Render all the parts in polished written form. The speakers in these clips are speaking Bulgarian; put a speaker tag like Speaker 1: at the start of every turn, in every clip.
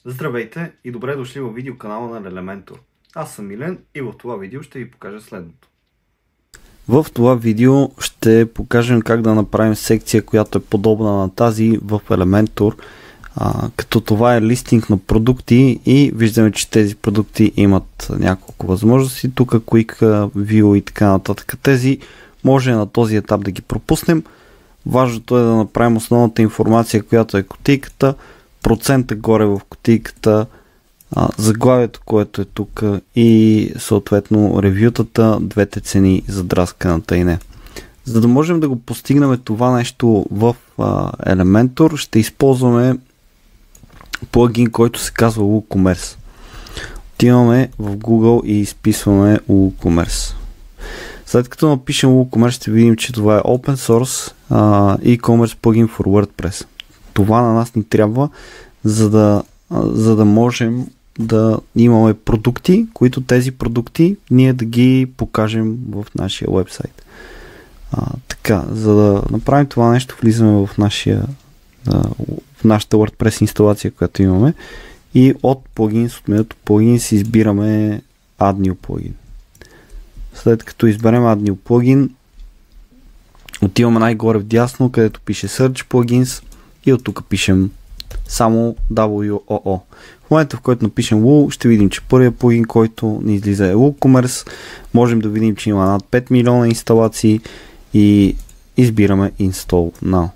Speaker 1: Здравейте и добре дошли в видеоканала на Elementor. Аз съм Милен и в това видео ще ви покажа следното. В това видео ще покажем как да направим секция, която е подобна на тази в Elementor, като това е листинг на продукти и виждаме, че тези продукти имат няколко възможности. Тук Quick View и така нататък. Тези може на този етап да ги пропуснем. Важното е да направим основната информация, която е кутийката, процента горе в кутийката, заглавието, което е тук и съответно ревютата, двете цени за драсканата и не. За да можем да го постигнем това нещо в Elementor, ще използваме плагин, който се казва WooCommerce. Отиваме в Google и изписваме WooCommerce. След като напишем WooCommerce, ще видим, че това е Open Source e-commerce плагин for WordPress. Това на нас ни трябва, за да можем да имаме продукти, които тези продукти ние да ги покажем в нашия вебсайт. Така, за да направим това нещо, влизаме в нашата WordPress инсталация, която имаме и от плагинс, от менюто плагинс избираме Add New Plugin. След като изберем Add New Plugin, отиваме най-горе в дясно, където пише Search Plugins и от тук пишем само WOO. В момента, в който напишем Woo, ще видим, че първият плагин, който ни излиза е WooCommerce. Можем да видим, че има над 5 милиона инсталации и избираме Install Now.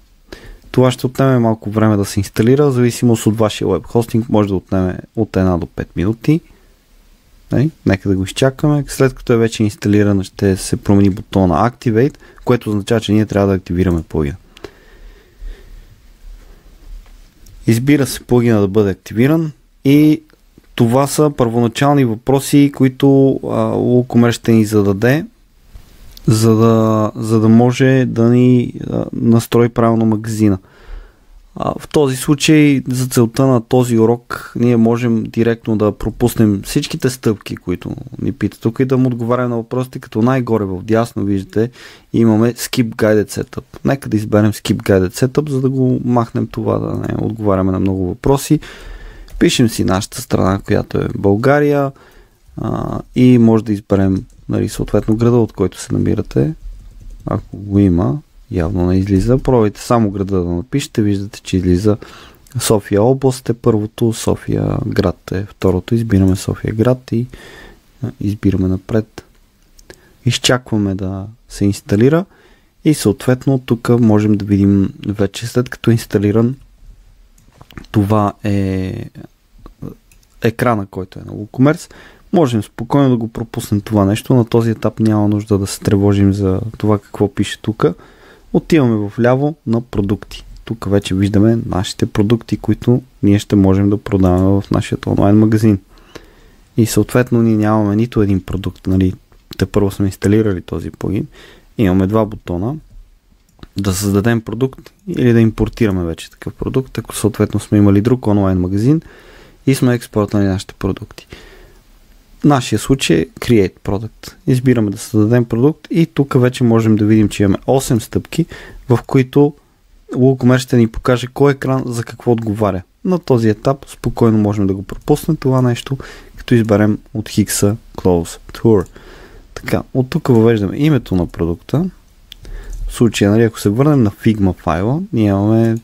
Speaker 1: Това ще отнеме малко време да се инсталира, в зависимост от вашия веб хостинг може да отнеме от 1 до 5 минути. Нека да го изчакаме. След като е вече инсталиран, ще се промени бутона Activate, което означава, че ние трябва да активираме плагина. Избира се плагина да бъде активиран и това са първоначални въпроси, които WooCommerce ще ни зададе, за да може да ни настрои правилно магазина. В този случай, за целта на този урок, ние можем директно да пропуснем всичките стъпки, които ни питат тук и да му отговаряме на въпросите, като най-горе в дясно виждате имаме Skip Guided Setup. Нека да изберем Skip Guided Setup, за да го махнем това, да не отговаряме на много въпроси. Пишем си нашата страна, която е България, и може да изберем съответно града, от който се намирате, ако го има. Явно не излиза. Пробвайте само града да напишете. Виждате, че излиза София област е първото, София град е второто. Избираме София град и избираме напред. Изчакваме да се инсталира и съответно тук можем да видим вече след като е инсталиран, това е екрана, който е на WooCommerce. Можем спокойно да го пропуснем това нещо. На този етап няма нужда да се тревожим за това какво пише тук. Отиваме вляво на продукти. Тук вече виждаме нашите продукти, които ние ще можем да продаваме в нашия онлайн магазин. И съответно ние нямаме нито един продукт. Те първо сме инсталирали този плагин. Имаме два бутона. Да създадем продукт или да импортираме вече такъв продукт, ако съответно сме имали друг онлайн магазин и сме експортнали нашите продукти. В нашия случай е Create Product. Избираме да създадем продукт и тук вече можем да видим, че имаме 8 стъпки, в които WooCommerce ще ни покаже кой екран за какво отговаря. На този етап спокойно можем да го пропуснем това нещо, като изберем от Хикса Close Tour. Така, от тук въвеждаме името на продукта. В случая, ако се върнем на Figma файла, ние имаме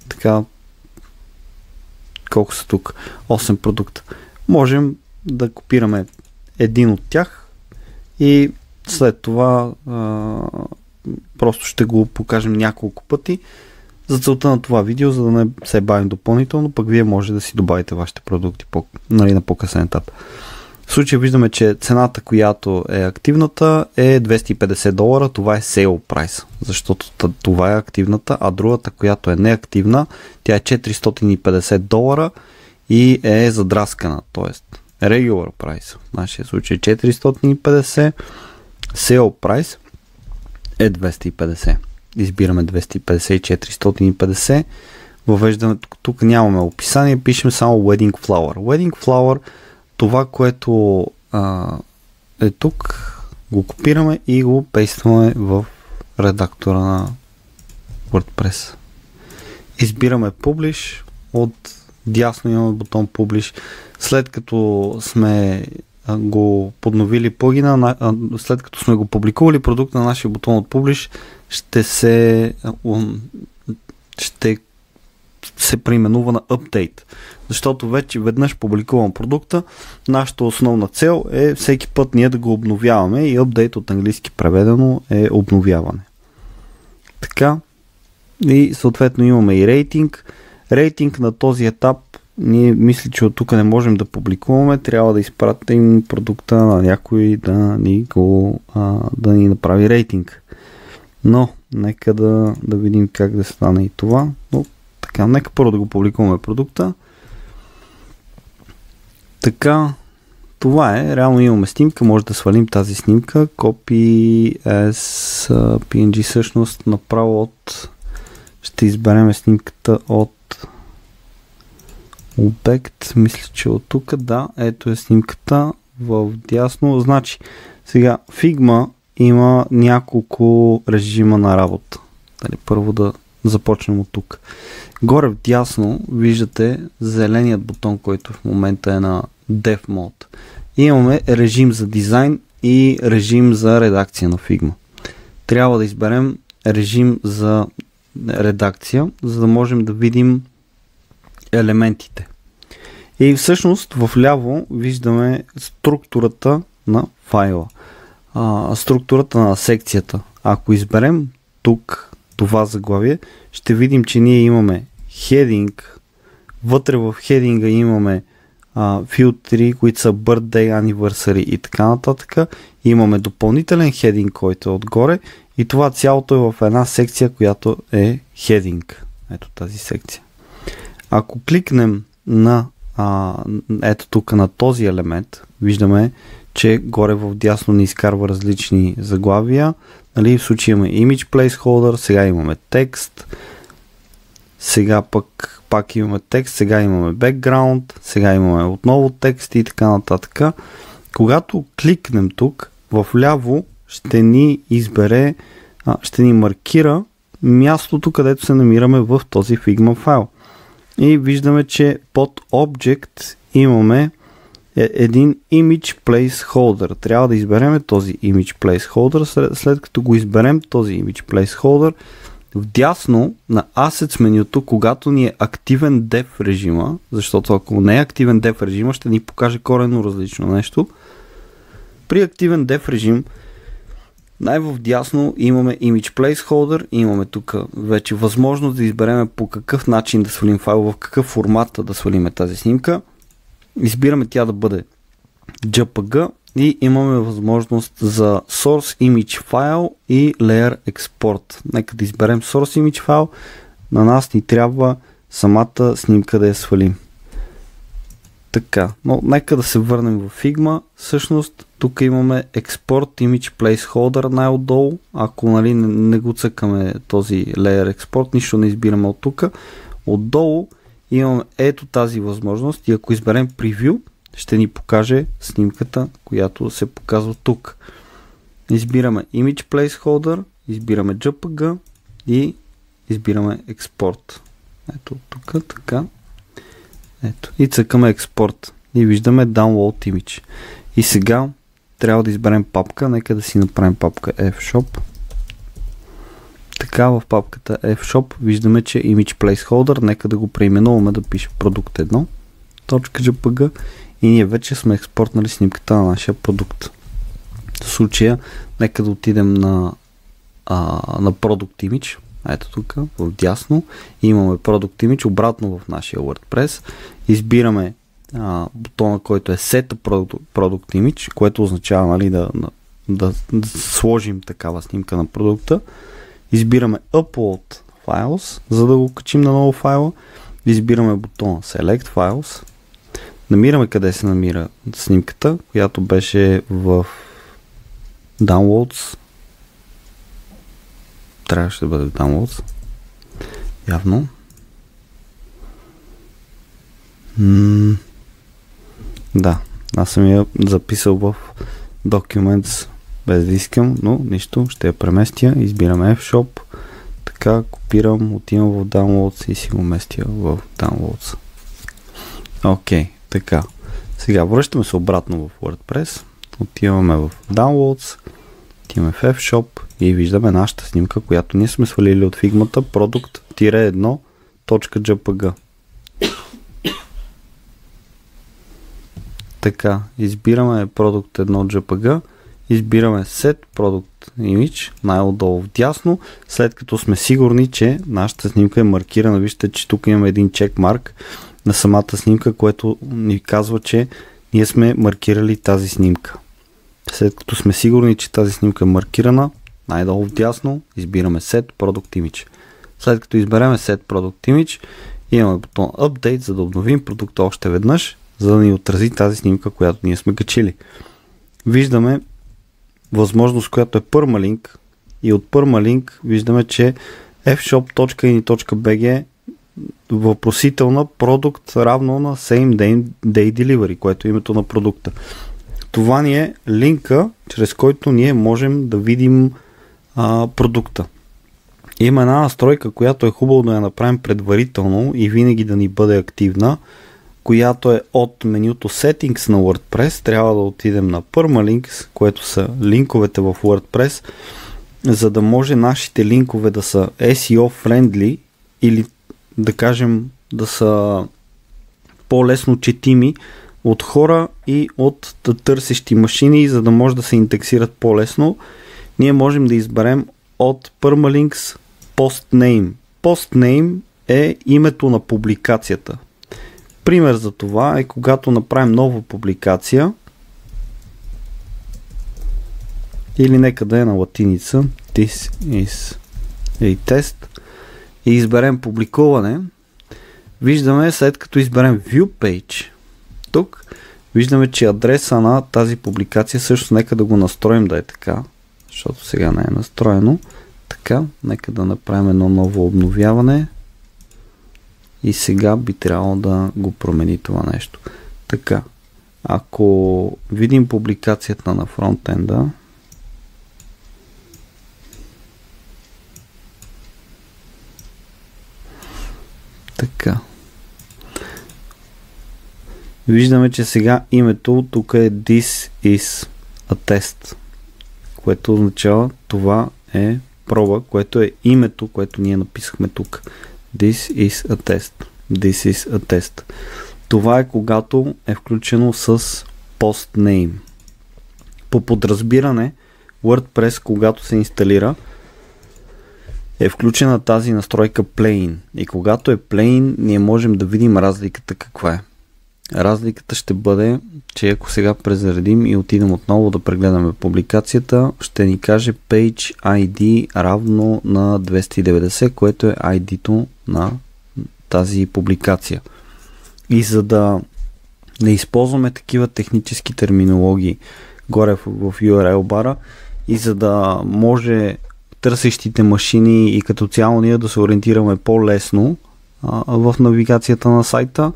Speaker 1: така, колко са тук? 8 продукта. Можем да копираме един от тях и след това просто ще го покажем няколко пъти за целта на това видео, за да не се бавим допълнително, пък вие може да си добавите вашите продукти на по-късен етап. В случая виждаме, че цената, която е активната е $250, това е sale price, защото това е активната, а другата, която е неактивна, тя е $450 и е задраскана, т.е. regular price, в нашия случай 450, sale price е 250. Избираме 250 и 450. Въвеждаме, тук нямаме описание, пишем само Wedding Flower. Wedding Flower, това, което е тук, го копираме и го пействаме в редактора на WordPress. Избираме Publish от дясно имаме бутон Publish. След като сме го подновили плагина, след като сме го публикували продукт на нашия бутон от Publish, ще се преименува на Update. Защото вече веднъж публикувам продукта, нашата основна цел е всеки път ние да го обновяваме и Update от английски преведено е обновяване. Така, и съответно имаме и рейтинг. Рейтинг на този етап ние мисля, че от тук не можем да публикуваме, трябва да изпратим продукта на някой да ни направи рейтинг. Но, нека да видим как да стане и това. Но, така, нека първо да го публикуваме продукта. Така, това е. Реално имаме снимка, може да свалим тази снимка. Copy as PNG всъщност направо ще изберем снимката от обект, мисля, че от тук, да, ето е снимката в дясно. Значи, сега Figma има няколко режима на работа. Дали, първо да започнем от тук. Горе в дясно виждате зеленият бутон, който в момента е на Dev Mode. Имаме режим за дизайн и режим за редакция на Figma. Трябва да изберем режим за редакция, за да можем да видим елементите. И всъщност в ляво виждаме структурата на файла. Структурата на секцията. Ако изберем тук това заглавие, ще видим, че ние имаме хединг. Вътре в хединга имаме филтри, които са birthday, anniversary и така нататък. Имаме допълнителен хединг, който е отгоре и това цялото е в една секция, която е хединг. Ето тази секция. Ако кликнем на ето тук на този елемент, виждаме, че горе в дясно ни изкарва различни заглавия. Нали, в случая имаме Image Placeholder, сега имаме текст, сега пак имаме текст, сега имаме background, сега имаме отново текст и така нататък. Когато кликнем тук, в ляво ще ни избере, ще ни маркира мястото, където се намираме в този Figma файл. И виждаме, че под Object имаме един Image Placeholder. Трябва да изберем този Image Placeholder. След като го изберем този Image Placeholder, вдясно на Assets менюто, когато ни е активен Dev режима, защото ако не е активен Dev режима, ще ни покаже коренно различно нещо. При активен Dev режим най-вдясно имаме Image Placeholder, имаме тук вече възможност да изберем по какъв начин да свалим файл, в какъв формат да свалим тази снимка. Избираме тя да бъде JPG и имаме възможност за Source Image файл и Layer Export. Нека да изберем Source Image файл, на нас ни трябва самата снимка да я свалим. Така, но нека да се върнем в Figma. Всъщност, тук имаме Export Image Placeholder най-отдолу. Ако нали, не го цъкаме този Layer Export, нищо не избираме от тук. Отдолу имаме ето тази възможност и ако изберем Preview, ще ни покаже снимката, която се показва тук. Избираме Image Placeholder, избираме JPG и избираме Export. Ето тук, така. Ето. И цъкаме експорт. И виждаме Download Image. И сега трябва да изберем папка. Нека да си направим папка F-Shop. Така в папката F-Shop виждаме, че Image Placeholder. Нека да го преименуваме да пише продукт 1. .jpg. И ние вече сме експортнали снимката на нашия продукт. В случая нека да отидем на Product Image. Ето тук, в дясно, имаме Product Image, обратно в нашия WordPress. Избираме бутона, който е Set Product Image, което означава нали, да сложим такава снимка на продукта. Избираме Upload Files, за да го качим на ново файла. Избираме бутона Select Files. Намираме къде се намира снимката, която беше в Downloads. Трябваше да бъде в Downloads. Явно. Да, аз съм я записал в Documents без да искам, но нищо, ще я преместя. Избираме F-Shop. Така, копирам, отивам в Downloads и си го местя в Downloads. Окей, така. Сега връщаме се обратно в WordPress. Отиваме в Downloads, отиваме в F-Shop и виждаме нашата снимка, която ние сме свалили от фигмата product-1.jpg. Така, избираме Product 1.jpg, избираме Set Product Image, най-отдолу вдясно, след като сме сигурни, че нашата снимка е маркирана. Вижте, че тук имаме един чекмарк на самата снимка, което ни казва, че ние сме маркирали тази снимка. След като сме сигурни, че тази снимка е маркирана, най-долу вдясно избираме Set Product Image. След като изберем Set Product Image, имаме бутон Update, за да обновим продукта още веднъж, за да ни отрази тази снимка, която ние сме качили. Виждаме възможност, която е Permalink, и от Permalink виждаме, че fshop.ini.bg въпросителна продукт равно на Same Day Delivery, което е името на продукта. Това ни е линка, чрез който ние можем да видим продукта. Има една настройка, която е хубаво да я направим предварително и винаги да ни бъде активна, която е от менюто Settings на WordPress. Трябва да отидем на Permalinks, което са линковете в WordPress, за да може нашите линкове да са SEO friendly или да кажем да са по-лесно четими от хора и от търсещи машини, за да може да се индексират по-лесно. Ние можем да изберем от Permalinks Postname. Postname е името на публикацията. Пример за това е когато направим нова публикация, или нека да е на латиница, This is a test, и изберем публикуване. Виждаме, след като изберем View Page, тук виждаме, че адреса на тази публикация, също нека да го настроим да е така, защото сега не е настроено. Така, нека да направим едно ново обновяване. И сега би трябвало да го промени това нещо. Така, ако видим публикацията на фронтенда, така, виждаме, че сега името тук е This is a test, което означава това е проба, което е името, което ние написахме тук. This is a test. This is a test. Това е когато е включено с postname. По подразбиране, WordPress, когато се инсталира, е включена тази настройка plain. И когато е plain, ние можем да видим разликата каква е. Разликата ще бъде, че ако сега презаредим и отидем отново да прегледаме публикацията, ще ни каже Page ID равно на 290, което е ID-то на тази публикация. И за да не използваме такива технически терминологии горе в URL бара и за да може търсещите машини и като цяло ние да се ориентираме по-лесно в навигацията на сайта,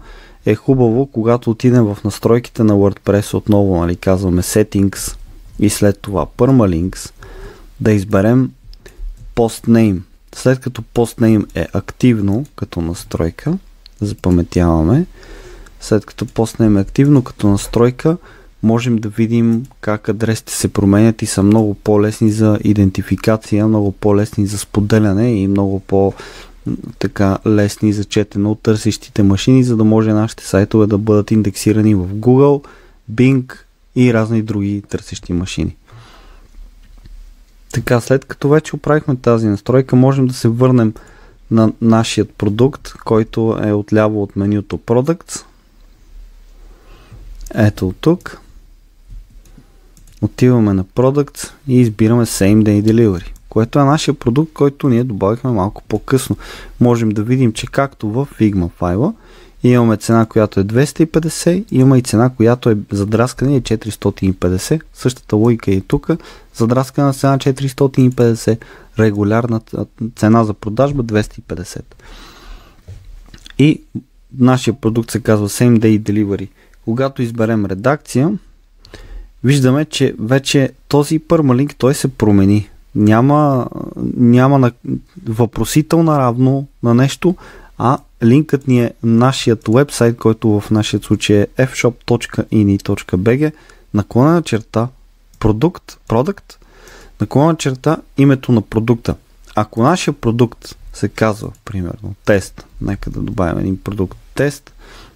Speaker 1: е хубаво, когато отидем в настройките на WordPress, отново, нали, казваме Settings и след това Permalinks, да изберем Postname. След като Postname е активно като настройка, запаметяваме, след като Postname е активно като настройка, можем да видим как адресите се променят и са много по-лесни за идентификация, много по-лесни за споделяне и много така лесни за четене от търсещите машини, за да може нашите сайтове да бъдат индексирани в Google, Bing и разни други търсещи машини. Така, след като вече оправихме тази настройка, можем да се върнем на нашият продукт, който е отляво от менюто Products. Ето тук. Отиваме на Products и избираме Same Day Delivery, което е нашия продукт, който ние добавихме малко по-късно. Можем да видим, че както в Figma файла имаме цена, която е 250, има и цена, която е задраскана и 450. Същата логика е и тук. Задраскана цена 450, регулярна цена за продажба 250. И нашия продукт се казва Same Day Delivery. Когато изберем редакция, виждаме, че вече този Permalink той се промени. Няма въпросителна равно на нещо, а линкът ни е нашият вебсайт, който в нашия случай е fshop.ini.bg product, името на продукта. Ако нашия продукт се казва, примерно, тест, нека да добавим един продукт тест,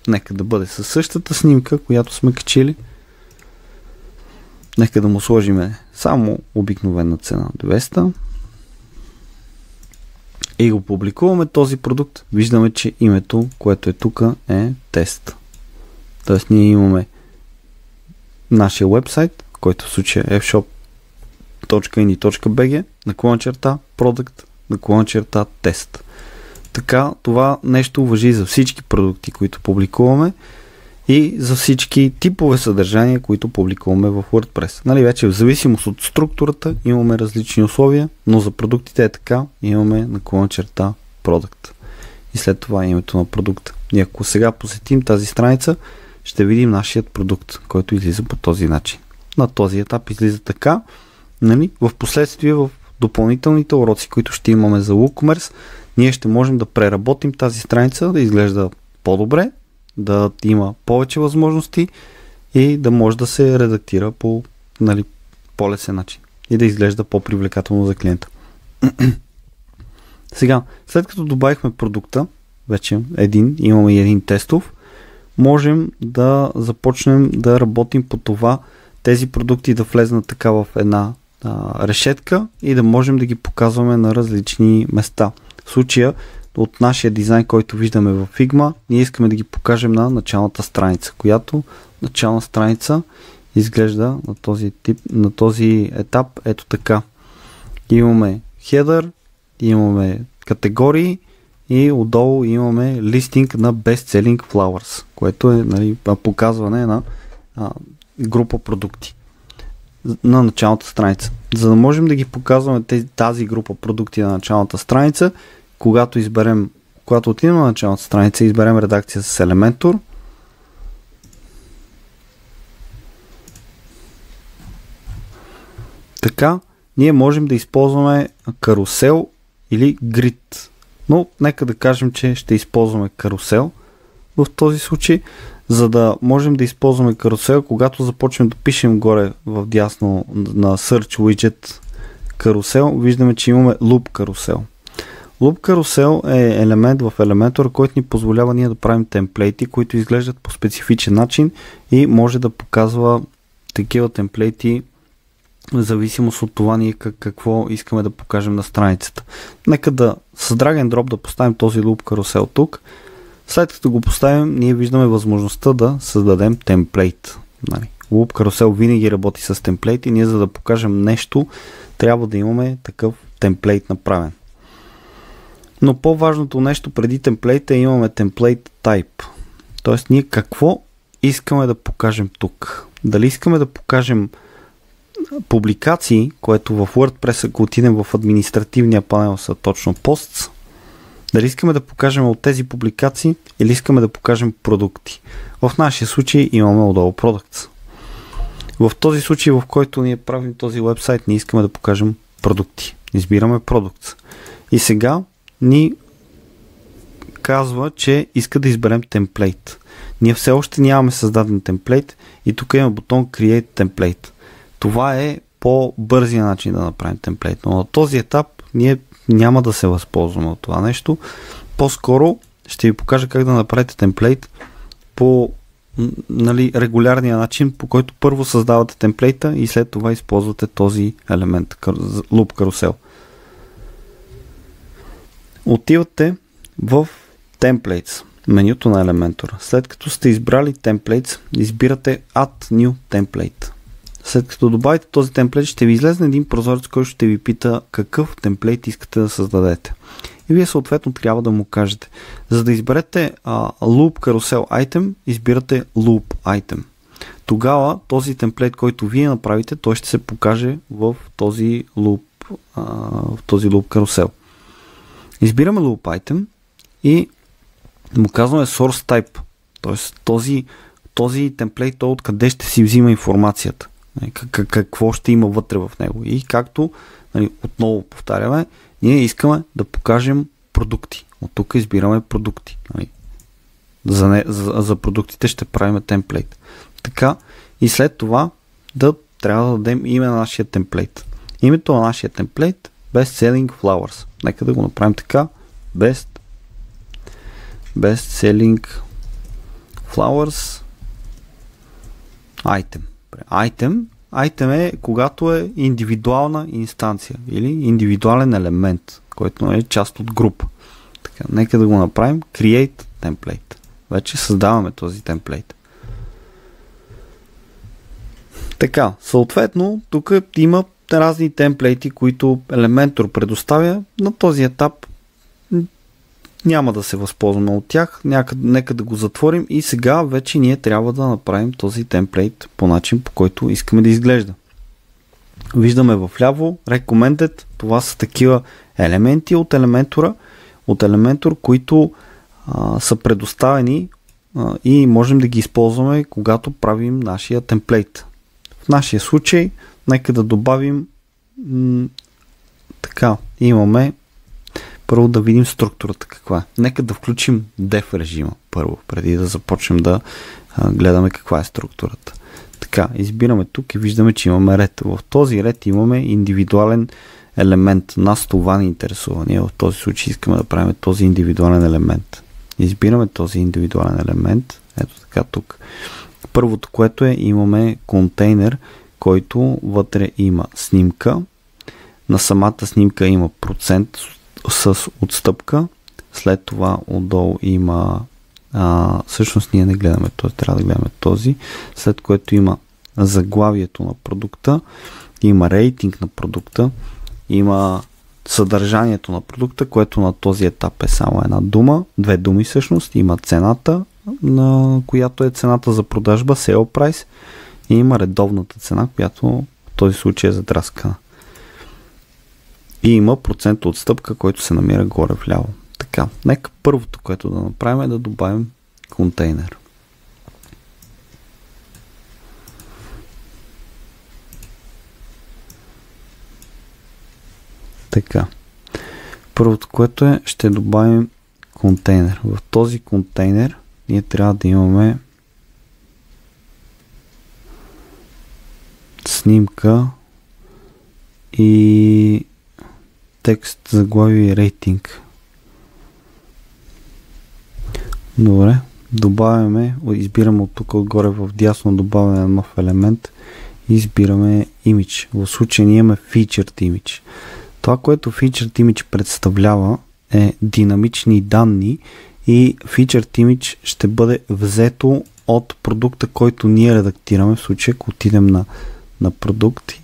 Speaker 1: нека да бъде със същата снимка, която сме качили, нека да му сложим само обикновена цена 200 и го публикуваме този продукт. Виждаме, че името, което е тук, е тест. Тоест ние имаме нашия вебсайт, който в случая е fshop.ini.bg product тест. Така, това нещо важи за всички продукти, които публикуваме и за всички типове съдържания, които публикуваме в WordPress. Нали, вече в зависимост от структурата имаме различни условия, но за продуктите е така, имаме product. И след това името на продукта. И ако сега посетим тази страница, ще видим нашият продукт, който излиза по този начин. На този етап излиза така. Нали? В последствие, в допълнителните уроци, които ще имаме за WooCommerce, ние ще можем да преработим тази страница, да изглежда по-добре, да има повече възможности и да може да се редактира по по-лесен начин и да изглежда по-привлекателно за клиента. Сега, след като добавихме продукта, вече имаме и един тестов, можем да започнем да работим по това тези продукти да влезнат така в една решетка и да можем да ги показваме на различни места. В случая от нашия дизайн, който виждаме в Figma, ние искаме да ги покажем на началната страница, която начална страница изглежда на този етап ето така. Имаме header, имаме категории и отдолу имаме листинг на Best Selling Flowers, което е показване на група продукти на началната страница. За да можем да ги показваме тази група продукти на началната страница, когато отидем на началната страница и изберем редакция с Elementor, така ние можем да използваме карусел или грид. Но нека да кажем, че ще използваме карусел в този случай, за да можем да използваме карусел, когато започнем да пишем горе в дясно на Search Widget карусел, виждаме, че имаме Loop карусел. Loop карусел е елемент в Elementor, който ни позволява ние да правим темплейти, които изглеждат по специфичен начин и може да показва такива темплейти в зависимост от това ние какво искаме да покажем на страницата. Нека да с drag and drop да поставим този Loop карусел тук. След като го поставим, ние виждаме възможността да създадем темплейт. Loop карусел винаги работи с темплейт и ние, за да покажем нещо, трябва да имаме такъв темплейт направен. Но по-важното нещо преди темплейта е имаме темплейт type. Тоест ние какво искаме да покажем тук. Дали искаме да покажем публикации, което в WordPress, ако отидем в административния панел, са точно posts. Дали искаме да покажем от тези публикации или искаме да покажем продукти. В нашия случай имаме отдолу products. В този случай, в който ние правим този вебсайт, ние искаме да покажем продукти. Избираме products. И сега ни казва, че иска да изберем темплейт. Ние все още нямаме създаден темплейт и тук има бутон Create Template. Това е по-бързия начин да направим темплейт, но на този етап ние няма да се възползваме от това нещо. По-скоро ще ви покажа как да направите темплейт по регулярния начин, по който първо създавате темплейта и след това използвате този елемент, Loop карусел. Отивате в Templates, менюто на Elementor. След като сте избрали Templates, избирате Add New Template. След като добавите този темплейт, ще ви излезе един прозорец, който ще ви пита какъв темплейт искате да създадете. И вие съответно трябва да му кажете. За да изберете Loop Carousel Item, избирате Loop Item. Тогава този темплейт, който вие направите, той ще се покаже в този Loop Carousel. Избираме Loop Item и му казваме Source Type. Тоест този темплейт, той откъде ще си взима информацията. Какво ще има вътре в него. И както отново повтаряме, ние искаме да покажем продукти. От тук избираме продукти. Нали? За продуктите ще правим темплейт. Така, и след това трябва да дадем име на нашия темплейт. Името на нашия темплейт Best Selling Flowers. Нека да го направим така. Best Selling Flowers Item. Item е когато е индивидуална инстанция или индивидуален елемент, който е част от група. Така, нека да го направим Create Template. Вече създаваме този темплейт. Така, съответно, тук има разни темплейти, които Elementor предоставя. На този етап няма да се възползваме от тях. Нека да го затворим и сега вече ние трябва да направим този темплейт по начин, по който искаме да изглежда. Виждаме в ляво Recommended. Това са такива елементи от Elementor, които са предоставени и можем да ги използваме, когато правим нашия темплейт. В нашия случай, нека да добавим така, имаме първо да видим структурата каква е. Нека да включим def режима първо, преди да започнем да гледаме каква е структурата. Така, избираме тук и виждаме, че имаме ред. В този ред имаме индивидуален елемент. Нас това ни интересува. Ние в този случай искаме да правим този индивидуален елемент. Избираме този индивидуален елемент. Ето така тук. Първото, което имаме контейнер, който вътре има снимка. На самата снимка има процент с отстъпка. След това отдолу има всъщност ние не гледаме този, трябва да гледаме този. След което има заглавието на продукта, има рейтинг на продукта, има съдържанието на продукта, което на този етап е само една дума, две думи всъщност. Има цената, на която е цената за продажба, sale price, и има редовната цена, която в този случай е задраскана. И има процент отстъпка, който се намира горе вляво. Така, нека първото, което да направим, е да добавим контейнер. Така. Първото, което ще добавим контейнер. В този контейнер ние трябва да имаме снимка и текст, заглавие и рейтинг. Добре. Добавяме, избираме от тук отгоре в дясно добавяне на нов елемент и избираме image. В случая ние имаме featured image. Това, което featured image представлява, е динамични данни и featured image ще бъде взето от продукта, който ние редактираме. В случая, ако отидем на продукти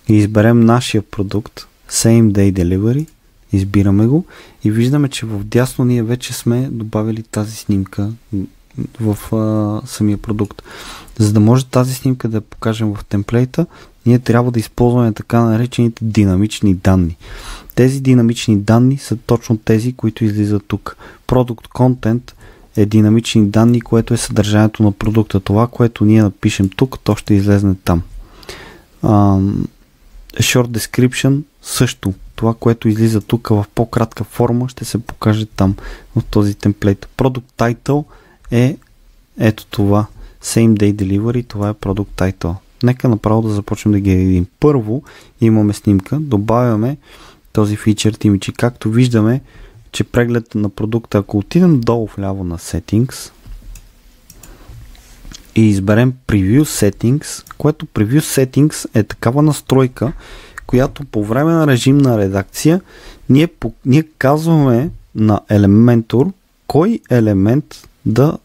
Speaker 1: и изберем нашия продукт Same Day Delivery, избираме го и виждаме, че в дясно ние вече сме добавили тази снимка в самия продукт. За да може тази снимка да я покажем в темплейта, ние трябва да използваме така наречените динамични данни. Тези динамични данни са точно тези, които излизат тук. Product Content е динамични данни, което е съдържанието на продукта. Това, което ние напишем тук, то ще излезне там. Short Description също. Това, което излиза тук в по-кратка форма, ще се покаже там в този темплейт. Product Title е ето това. Same Day Delivery, това е Product Title. Нека направо да започнем да ги видим. Първо имаме снимка, добавяме този Featured Image и както виждаме, че преглед на продукта, ако отидем долу вляво на Settings и изберем Preview Settings, което Preview Settings е такава настройка, която по време на режим на редакция ние казваме на Elementor кой елемент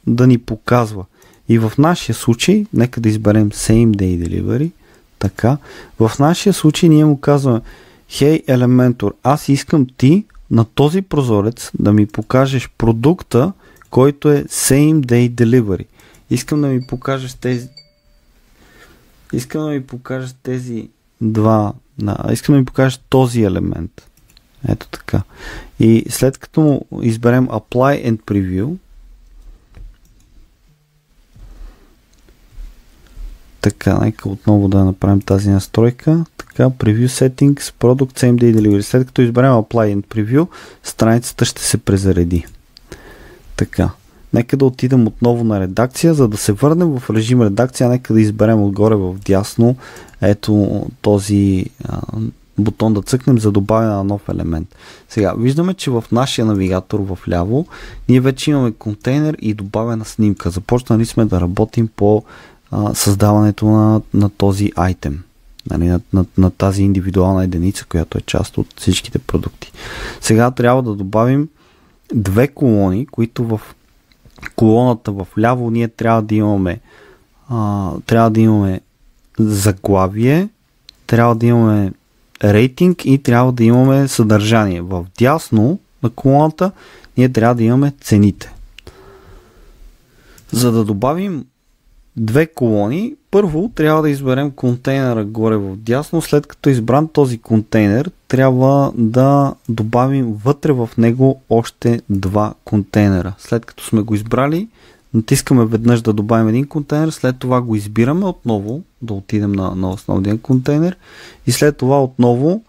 Speaker 1: да ни показва. И в нашия случай, нека да изберем Same Day Delivery, така, в нашия случай ние му казваме: Hey Elementor, аз искам ти на този прозорец да ми покажеш продукта, който е Same Day Delivery. Искам да ми покажеш този елемент. Ето така. И след като му изберем Apply and Preview, Така, нека отново да направим тази настройка. Така, Preview Settings, Product Same Day Delivery. След като изберем Apply and Preview, страницата ще се презареди. Така, нека да отидем отново на редакция, за да се върнем в режим редакция. Нека да изберем отгоре в дясно ето този бутон да цъкнем за добавяне на нов елемент. Сега, виждаме, че в нашия навигатор в ляво ние вече имаме контейнер и добавена снимка. Започнали сме да работим по създаването на този айтем, нали, на тази индивидуална единица, която е част от всичките продукти. Сега трябва да добавим две колони, които в колоната в ляво ние трябва да имаме заглавие, трябва да имаме рейтинг и трябва да имаме съдържание. В дясно на колоната ние трябва да имаме цените. За да добавим две колони, първо трябва да изберем контейнера горе в дясно. След като е избран този контейнер, трябва да добавим вътре в него още два контейнера. След като сме го избрали, натискаме веднъж да добавим един контейнер, след това го избираме отново, да отидем на основния контейнер и след това отново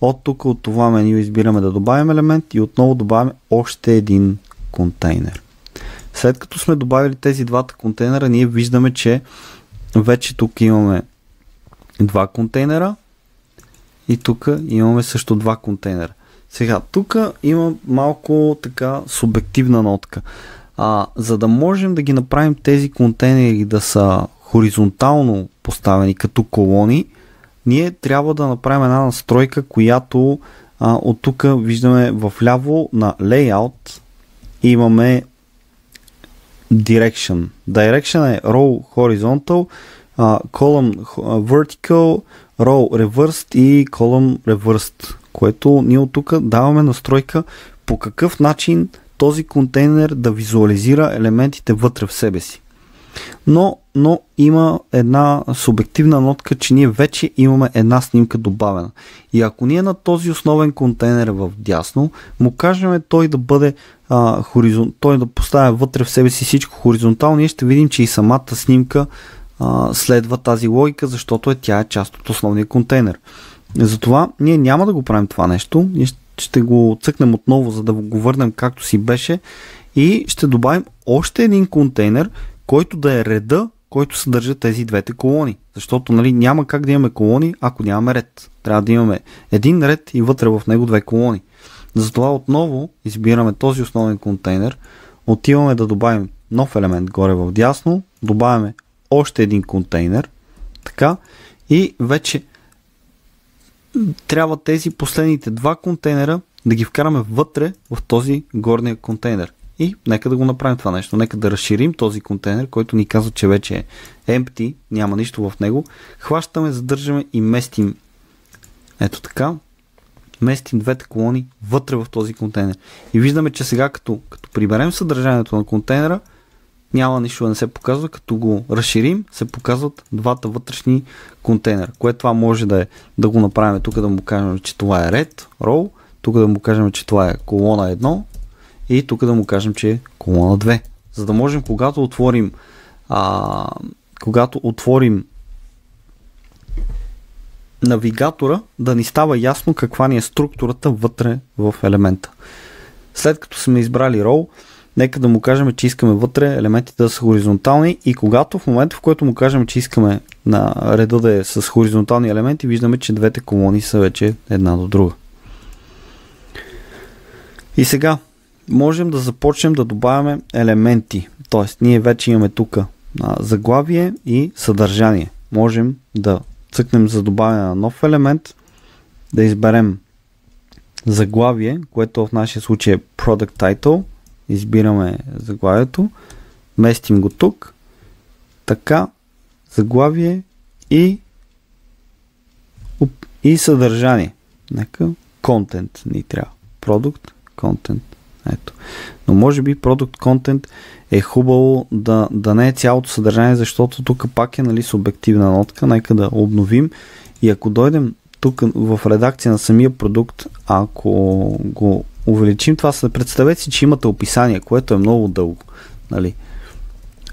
Speaker 1: от тук, от това меню избираме да добавим елемент и отново добавяме още един контейнер. След като сме добавили тези двата контейнера, ние виждаме, че вече тук имаме два контейнера и тук имаме също два контейнера. Сега, тук има малко така субективна нотка. За да можем да ги направим тези контейнери да са хоризонтално поставени като колони, ние трябва да направим една настройка, която от тук виждаме в ляво на Layout имаме Direction. Direction е Row Horizontal, Column Vertical, Row Reversed и Column Reversed, което ние от тук даваме настройка по какъв начин този контейнер да визуализира елементите вътре в себе си. Но има една субективна нотка, че ние вече имаме една снимка добавена. И ако ние на този основен контейнер в дясно му кажем той да бъде той да поставя вътре в себе си всичко хоризонтално, ние ще видим, че и самата снимка следва тази логика, защото тя е част от основния контейнер. Затова ние няма да го правим това нещо. Ние ще го цъкнем отново, за да го върнем както си беше и ще добавим още един контейнер, който да е реда, който съдържа тези двете колони. Защото няма как да имаме колони, ако нямаме ред. Трябва да имаме един ред и вътре в него две колони. Затова отново избираме този основен контейнер, отиваме да добавим нов елемент горе в дясно, добавяме още един контейнер, така, и вече трябва тези последните два контейнера да ги вкараме вътре в този горния контейнер. И нека да го направим това нещо. Нека да разширим този контейнер, който ни казва, че вече е empty, няма нищо в него. Хващаме, задържаме и местим. Ето така. Местим двете колони вътре в този контейнер. И виждаме, че сега като приберем съдържанието на контейнера, няма нищо да не се показва. Като го разширим, се показват двата вътрешни контейнера. Което това може да го направим тук, да му кажем, че това е ред, row, тук да му кажем, че това е колона 1 и тук да му кажем, че е колона 2. За да можем, когато отворим навигатора, да ни става ясно каква ни е структурата вътре в елемента. След като сме избрали row, нека да му кажем, че искаме вътре елементите да са хоризонтални и когато в момента, в който му кажем, че искаме на реда да е с хоризонтални елементи, виждаме, че двете колони са вече една до друга. И сега можем да започнем да добавяме елементи. Тоест, ние вече имаме тук заглавие и съдържание. Можем да цъкнем за добавяне на нов елемент, да изберем заглавие, което в нашия случай е Product Title. Избираме заглавието, местим го тук, така, заглавие и съдържание. Нека Content ни трябва. Product Content. Ето. Но може би Product Content е хубаво да не е цялото съдържание, защото тук пак е субективна нотка. Нека да обновим и ако дойдем тук в редакция на самия продукт, ако го увеличим това, представете си, че имате описание, което е много дълго.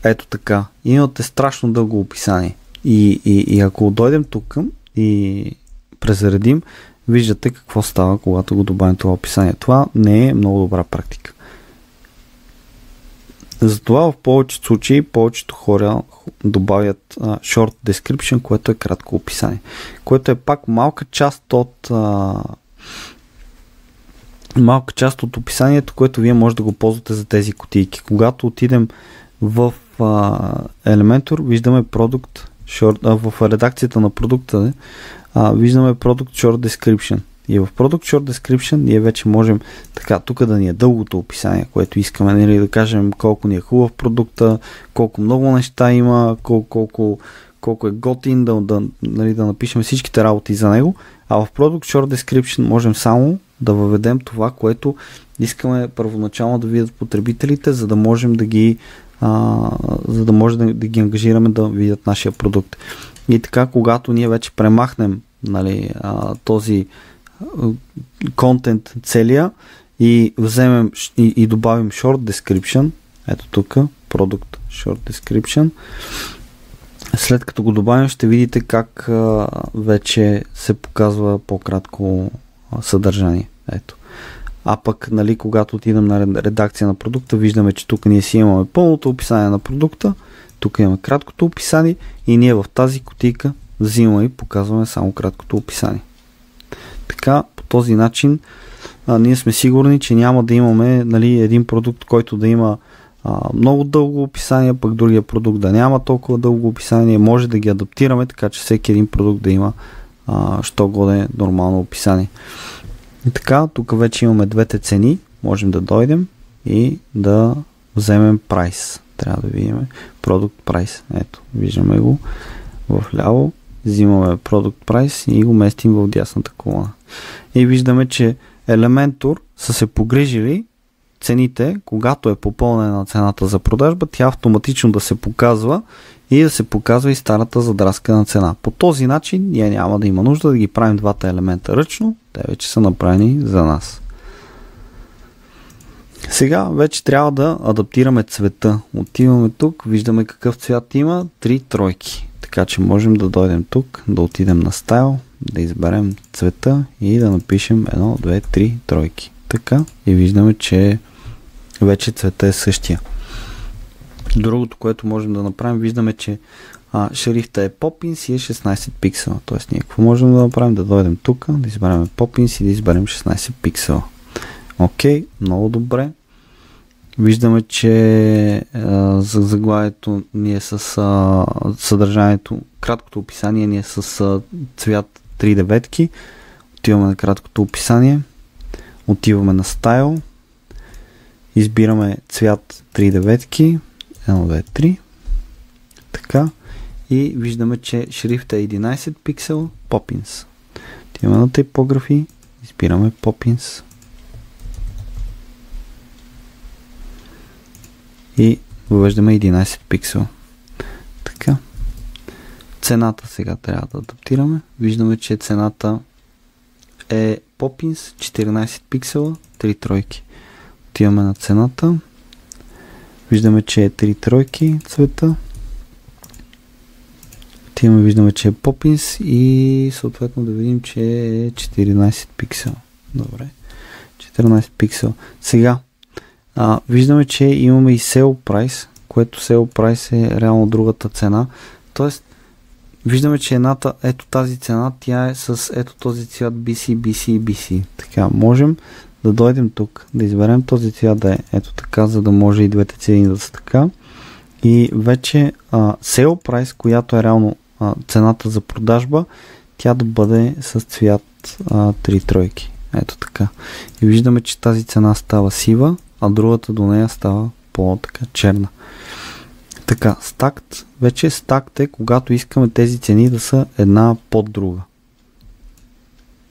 Speaker 1: Ето така. Имате страшно дълго описание. И ако дойдем тук и презаредим, виждате какво става, когато го добавим това описание. Това не е много добра практика. Затова в повечето случаи повечето хора добавят short description, което е кратко описание, което е пак малка част от описанието, което вие може да го ползвате за тези кутийки. Когато отидем в Elementor, виждаме продукт в редакцията на продукта, виждаме Product Short Description. И в Product Short Description ние вече можем така, тук да ни е дългото описание, което искаме, нали, да кажем колко ни е хубав продукта, колко много неща има, колко е готин, нали, да напишем всичките работи за него. А в Product Short Description можем само да въведем това, което искаме първоначално да видят потребителите, за да можем да ги ангажираме да видят нашия продукт. И така, когато ние вече премахнем, нали, този контент целия и вземем и добавим short description, ето тук, product short description, след като го добавим, ще видите как вече се показва по-кратко съдържание. Ето. А пък, нали, когато отидем на редакция на продукта, виждаме, че тук ние си имаме пълното описание на продукта, тук имаме краткото описание и ние в тази кутийка взимаме и показваме само краткото описание. Така, по този начин ние сме сигурни, че няма да имаме, нали, един продукт, който да има много дълго описание, пък другия продукт да няма толкова дълго описание. Може да ги адаптираме, така че всеки един продукт да има що годе нормално описание. И така, тук вече имаме двете цени. Можем да дойдем и да вземем прайс. Трябва да видим Product Price. Ето, виждаме го в ляво. Взимаме Product Price и го местим в дясната колона. И виждаме, че Elementor са се погрижили цените, когато е попълнена цената за продажба, тя автоматично да се показва и да се показва и старата задраскана цена. По този начин ние няма да има нужда да ги правим двата елемента ръчно, те вече са направени за нас. Сега вече трябва да адаптираме цвета. Отиваме тук, виждаме какъв цвят има, 3 тройки. Така че можем да дойдем тук, да отидем на стайл, да изберем цвета и да напишем 1, 2, 3 тройки. Така, и виждаме, че вече цвета е същия. Другото, което можем да направим, виждаме, че шрифта е Poppins и е 16 пиксела. Тоест ние какво можем да направим? Да дойдем тук, да изберем Poppins и да изберем 16 пиксела. Окей, много добре. Виждаме, че за заглавието ни е с съдържанието, краткото описание ни е с цвят 3 деветки. Отиваме на краткото описание. Отиваме на стайл. Избираме цвят 3 деветки. 1, 2, 3. Така. И виждаме, че шрифт е 11 пиксел Poppins. Отиваме на типографи. Избираме Poppins. И въвеждаме 11 пиксела. Така. Цената сега трябва да адаптираме. Виждаме, че цената е Poppins 14 пиксела, 3 тройки. Отиваме на цената. Виждаме, че е 3 тройки цвета. Отиваме, виждаме, че е Poppins и съответно да видим, че е 14 пиксела. Добре. 14 пиксела. Сега виждаме, че имаме и Sale Price, което Sale Price е реално другата цена. Тоест, виждаме, че едната, ето тази цена, тя е с ето този цвят BC, BC, BC. Така, можем да дойдем тук, да изберем този цвят да е ето така, за да може и двете цени да са така. И вече Sale Price, която е реално цената за продажба, тя да бъде с цвят 3 тройки. Ето така. И виждаме, че тази цена става сива, а другата до нея става по-така черна. Така, стакт. Вече стакт е, когато искаме тези цени да са една под друга.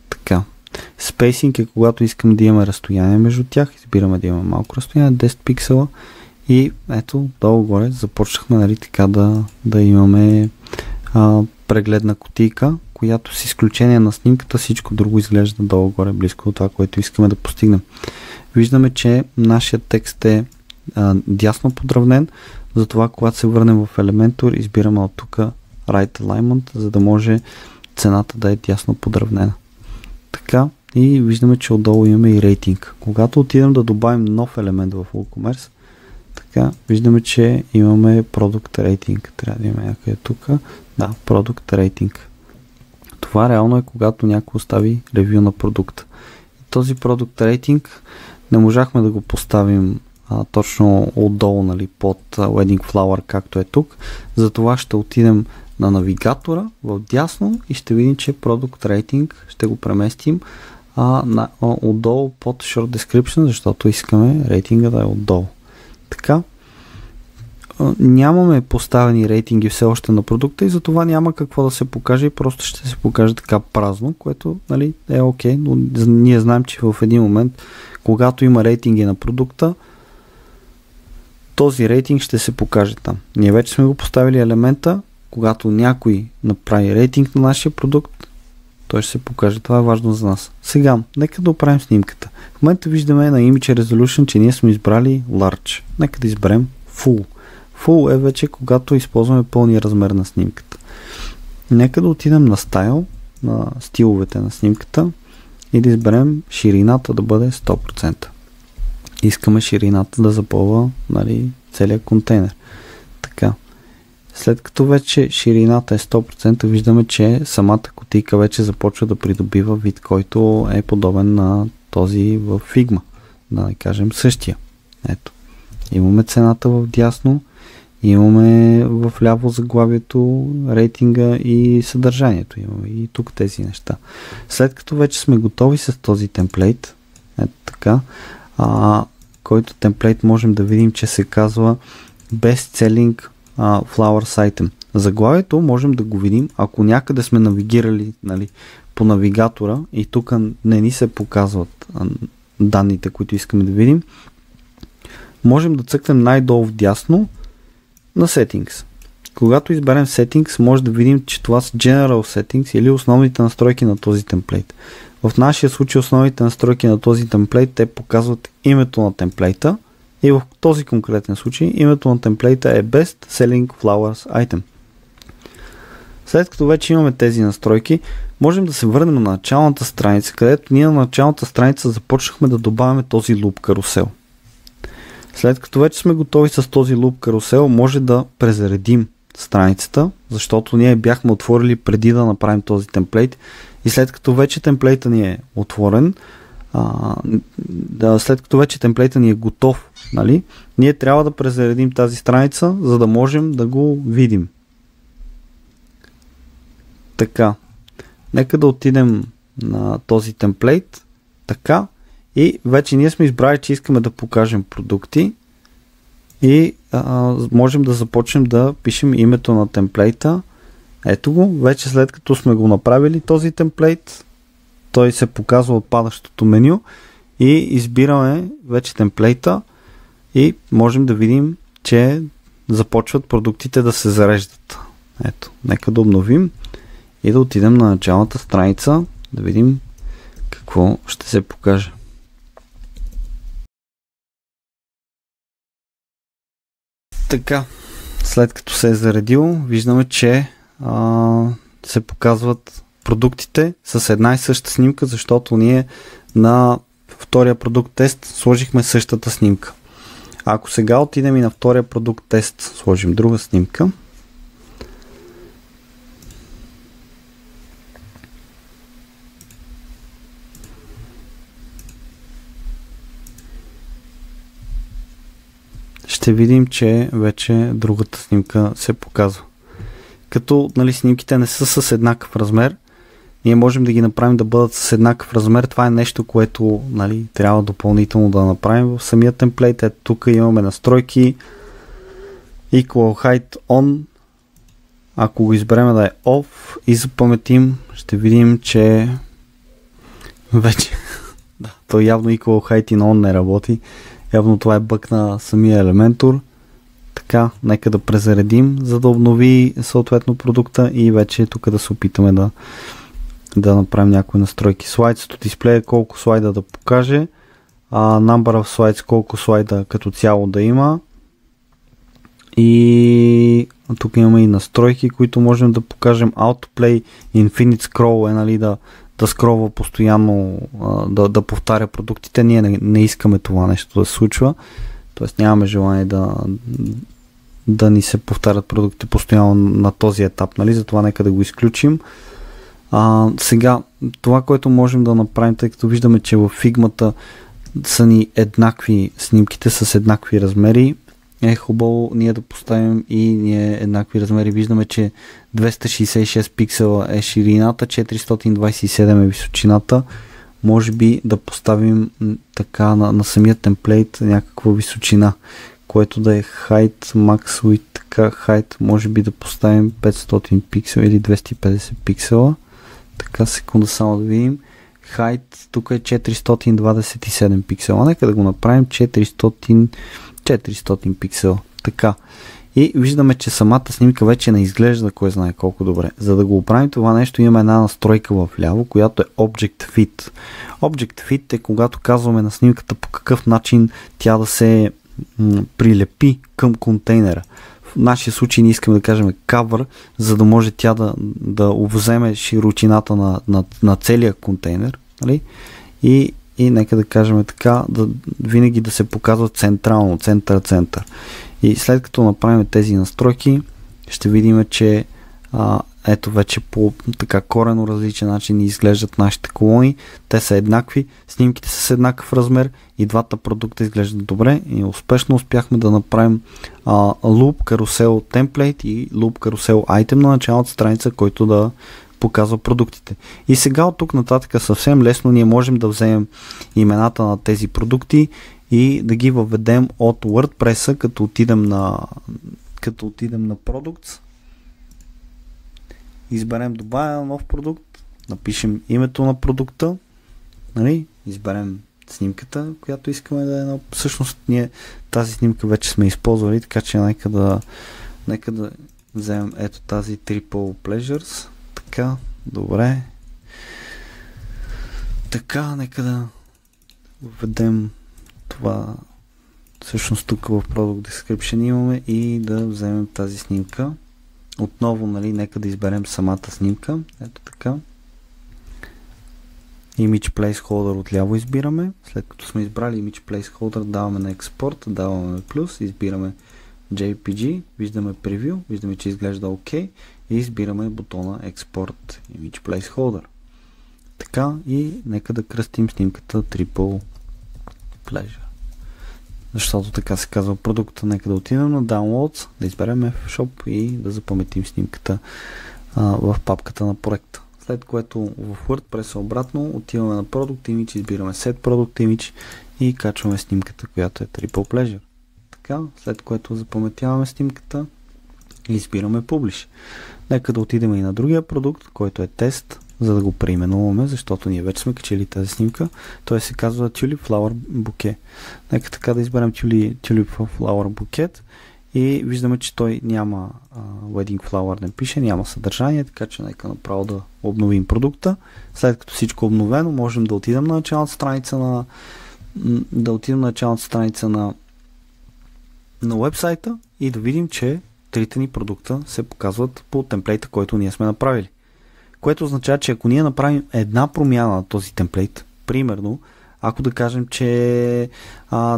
Speaker 1: Така. Спейсинг е, когато искаме да имаме разстояние между тях. Избираме да имаме малко разстояние, 10 пиксела. И ето, долу-горе започнахме, нали, така да имаме прегледна кутийка, която с изключение на снимката всичко друго изглежда долу-горе близко до това, което искаме да постигнем. Виждаме, че нашия текст е дясно подравнен, затова когато се върнем в Elementor, избираме от тук right alignment, за да може цената да е тясно подравнена. Така, и виждаме, че отдолу имаме и рейтинг. Когато отидем да добавим нов елемент в WooCommerce, така, виждаме, че имаме Product Rating. Трябва да имаме някъде тук. Да, Product Rating. Това реално е когато някой остави ревю на продукта. Този Product Rating не можахме да го поставим точно отдолу, нали, под Wedding Flower, както е тук. Затова ще отидем на навигатора в дясно и ще видим, че Product Rating ще го преместим отдолу под Short Description, защото искаме рейтинга да е отдолу. Така, нямаме поставени рейтинги все още на продукта и затова няма какво да се покаже и просто ще се покаже така празно, което, нали, е окей, но ние знаем, че в един момент, когато има рейтинги на продукта, този рейтинг ще се покаже там. Ние вече сме го поставили елемента, когато някой направи рейтинг на нашия продукт, той ще се покаже. Това е важно за нас. Сега, нека да оправим снимката. В момента виждаме на Image Resolution, че ние сме избрали Large. Нека да изберем Full. Full е вече когато използваме пълния размер на снимката. Нека да отидем на Style, на стиловете на снимката и да изберем ширината да бъде 100%. Искаме ширината да запълва, нали, целият контейнер. Така. След като вече ширината е 100%, виждаме, че самата кутийка вече започва да придобива вид, който е подобен на този в Figma. Да кажем същия. Ето. Имаме цената в дясно, имаме в ляво заглавието, рейтинга и съдържанието. Имаме и тук тези неща. След като вече сме готови с този темплейт, ето така, който темплейт можем да видим, че се казва Best Selling Flowers Item. Заглавието можем да го видим, ако някъде сме навигирали, нали, по навигатора и тук не ни се показват данните, които искаме да видим, можем да цъкнем най-долу вдясно на Settings. Когато изберем Settings, може да видим, че това са General Settings или основните настройки на този темплейт. В нашия случай основните настройки на този темплейт те показват името на темплейта и в този конкретен случай името на темплейта е Best Selling Flowers Item. След като вече имаме тези настройки, можем да се върнем на началната страница, където ние на началната страница започнахме да добавяме този луп карусел. След като вече сме готови с този луп карусел, може да презаредим страницата, защото ние бяхме отворили преди да направим този темплейт и след като вече темплейта ни е отворен, след като вече темплейта ни е готов, нали, ние трябва да презаредим тази страница, за да можем да го видим. Така, нека да отидем на този темплейт, така, и вече ние сме избрали, че искаме да покажем продукти и можем да започнем да пишем името на темплейта. Ето го, вече след като сме го направили този темплейт, той се показва от падащото меню и избираме вече темплейта и можем да видим, че започват продуктите да се зареждат. Ето, нека да обновим и да отидем на началната страница, да видим какво ще се покаже. Така, след като се е заредил, виждаме, че се показват продуктите с една и съща снимка, защото ние на втория продукт тест сложихме същата снимка. Ако сега отидем и на втория продукт тест сложим друга снимка, ще видим, че вече другата снимка се показва. Като, нали, снимките не са с еднакъв размер, ние можем да ги направим да бъдат с еднакъв размер. Това е нещо, което, нали, трябва допълнително да направим в самия темплейт. Ето тук имаме настройки Equal Height On. Ако го изберем да е Off и запаметим, ще видим, че вече то явно Equal Height in On не работи. Явно това е бък на самия Elementor. Така, нека да презаредим, за да обнови съответно продукта и вече тук да се опитаме да направим някои настройки. Slides to display, колко слайда да покаже, number of slides, колко слайда като цяло да има и тук имаме и настройки, които можем да покажем. Autoplay, Infinite Scroll е, нали, да скролва постоянно, да повтаря продуктите. Ние не искаме това нещо да се случва. Тоест нямаме желание да ни се повтарят продукти постоянно на този етап, нали? Затова нека да го изключим. Сега, това, което можем да направим, тъй като виждаме, че в фигмата са ни еднакви снимките с еднакви размери, е хубаво ние да поставим и ние еднакви размери. Виждаме, че 266 пиксела е ширината, 427 е височината. Може би да поставим така на самия темплейт някаква височина, което да е height, max width, така height може би да поставим 500 пиксела или 250 пиксела. Така, секунда само да видим. Height тук е 427 пиксела. Нека да го направим 400 пиксела. Така. И виждаме, че самата снимка вече не изглежда кой знае колко добре. За да го оправим това нещо, имаме една настройка в ляво, която е Object Fit. Object Fit е когато казваме на снимката по какъв начин тя да се прилепи към контейнера. В нашия случай ние искаме да кажем cover, за да може тя да обвземе широчината на целия контейнер. Нали? И нека да кажем така, винаги да се показва централно, център. И след като направим тези настройки, ще видим, че ето вече по така коренно различен начин изглеждат нашите колони. Те са еднакви, снимките са с еднакъв размер и двата продукта изглеждат добре и успешно успяхме да направим loop карусел темплейт и loop карусел item на началната страница, който да показва продуктите. И сега от тук нататък съвсем лесно ние можем да вземем имената на тези продукти и да ги въведем от WordPress, като отидем на Products, изберем добавя на нов продукт, напишем името на продукта, нали? Изберем снимката, която искаме да е. Всъщност ние тази снимка вече сме използвали, така че нека да вземем ето тази Triple Pleasures. Така, добре. Така, нека да введем това. Всъщност тук в Product Description имаме и да вземем тази снимка. Отново, нали, нека да изберем самата снимка. Ето така. Image Placeholder отляво избираме. След като сме избрали Image Placeholder, даваме на Export, даваме плюс, избираме JPG, виждаме Preview, виждаме, че изглежда OK и избираме бутона Export Image Placeholder. Така, и нека да кръстим снимката Triple Pleasure. Защото така се казва продукта. Нека да отидем на Downloads, да изберем F-Shop и да запаметим снимката в папката на проекта. След което в WordPress обратно отиваме на Product Image, избираме Set Product Image и качваме снимката, която е Triple Pleasure. Така, след което запаметяваме снимката и избираме Publish. Нека да отидем и на другия продукт, който е тест, за да го преименуваме, защото ние вече сме качили тази снимка. Той се казва Tulip Flower Bouquet. Нека така да изберем Tulip Flower Bouquet и виждаме, че той няма Wedding Flower, не пише, няма съдържание, така че нека направо да обновим продукта. След като всичко е обновено, можем да отидем на началната страница на уебсайта и да видим, че трите ни продукта се показват по темплейта, който ние сме направили. Което означава, че ако ние направим една промяна на този темплейт, примерно, ако да кажем, че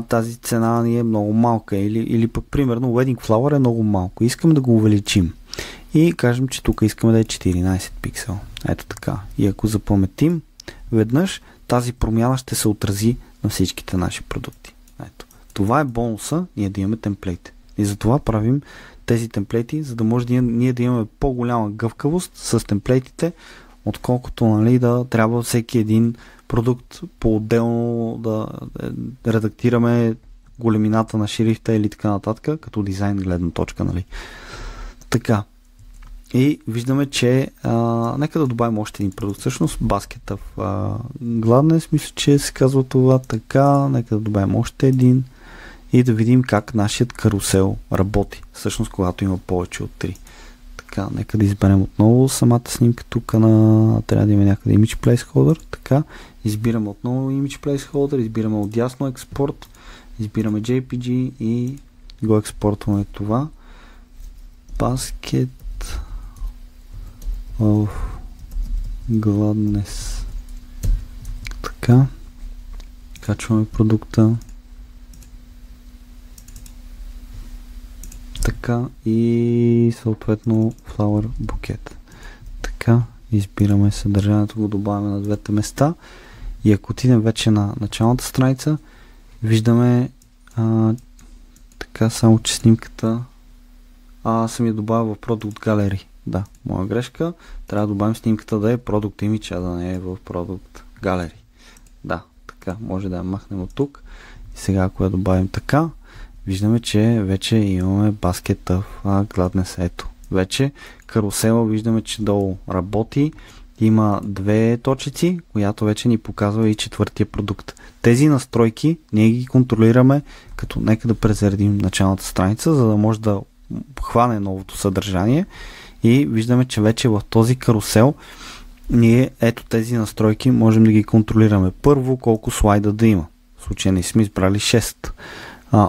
Speaker 1: тази цена ни е много малка или пък примерно Wedding Flower е много малко, искаме да го увеличим и кажем, че тук искаме да е 14 пиксела. Ето така. И ако запаметим веднъж, тази промяна ще се отрази на всичките наши продукти. Ето. Това е бонуса, ние да имаме темплейт. И затова правим тези темплейти, за да може ние да имаме по-голяма гъвкавост с темплейтите, отколкото, нали, да трябва всеки един продукт по-отделно да редактираме големината на шрифта или така нататък, като дизайн гледна точка, нали. Така. И виждаме, че нека да добавим още един продукт. Всъщност баскета в Gladness, мисля, че се казва това така. Нека да добавим още един и да видим как нашият карусел работи. Всъщност, когато има повече от 3. Така, нека да изберем отново самата снимка тук трябва да има някъде Image Placeholder. Така, избираме отново Image Placeholder, избираме отдясно експорт, избираме JPG и го експортваме това. Basket of Gladness. Така. Качваме продукта. Така и съответно Flower Bouquet. Така, избираме съдържанието, го добавяме на двете места и ако отидем вече на началната страница, виждаме така, само че снимката съм я добавил в Product Gallery. Да, моя грешка. Трябва да добавим снимката да е Product Image, а да не е в Product Gallery. Да, така, може да я махнем от тук. И сега, ако я добавим така, виждаме, че вече имаме Basket of Gladness. Ето, вече карусела виждаме, че долу работи. Има две точици, която вече ни показва и четвъртия продукт. Тези настройки ние ги контролираме, като нека да презаредим началната страница, за да може да хване новото съдържание. И виждаме, че вече в този карусел ние ето тези настройки можем да ги контролираме. Първо, колко слайда да има. В случая не сме избрали 6.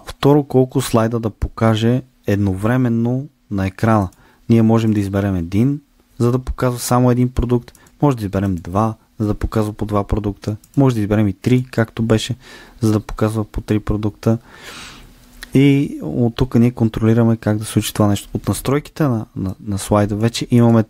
Speaker 1: Второ, колко слайда да покаже едновременно на екрана. Ние можем да изберем един, за да показва само един продукт. Може да изберем два, за да показва по два продукта. Може да изберем и три, както беше, за да показва по три продукта. И от тук ние контролираме как да се случи това нещо. От настройките на слайда вече имаме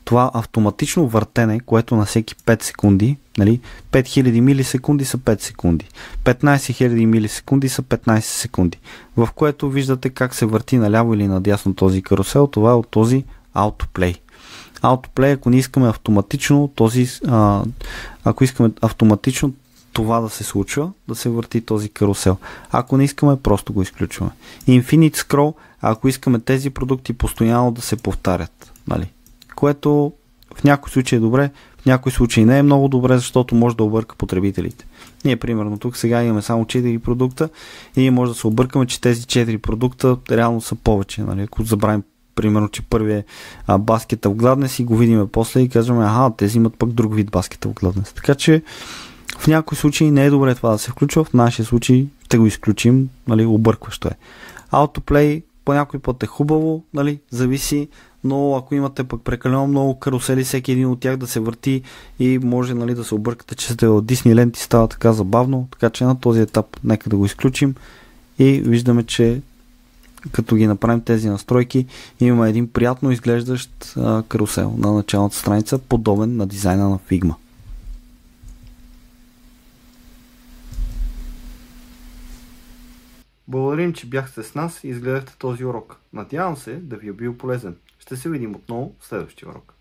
Speaker 1: това автоматично въртене, което на всеки 5 секунди, нали, 5000 милисекунди са 5 секунди, 15 000 милисекунди са 15 секунди, в което виждате как се върти наляво или надясно този карусел. Това е от този Autoplay. Autoplay, ако не искаме автоматично ако искаме автоматично това да се случва, да се върти този карусел. Ако не искаме, просто го изключваме. Infinite Scroll, ако искаме тези продукти постоянно да се повтарят. Нали? Което в някои случаи е добре, в някои случаи не е много добре, защото може да обърка потребителите. Ние, примерно, тук сега имаме само 4 продукта и ние може да се объркаме, че тези 4 продукта реално са повече. Нали? Ако забравим, примерно, че първият е Basket of Gladness и го видим после и казваме, тези имат пък друг вид Basket of Gladness. Така че в някои случаи не е добре това да се включва, в нашия случай ще го изключим, нали, объркващо е. Autoplay по някой път е хубаво, нали, зависи, но ако имате пък прекалено много карусели, всеки един от тях да се върти и може, нали, да се объркате, че сте в Disneyland и става така забавно, така че на този етап нека да го изключим и виждаме, че като ги направим тези настройки, имаме един приятно изглеждащ карусел на началната страница, подобен на дизайна на Figma. Благодарим, че бяхте с нас и изгледахте този урок. Надявам се да ви е бил полезен. Ще се видим отново в следващия урок.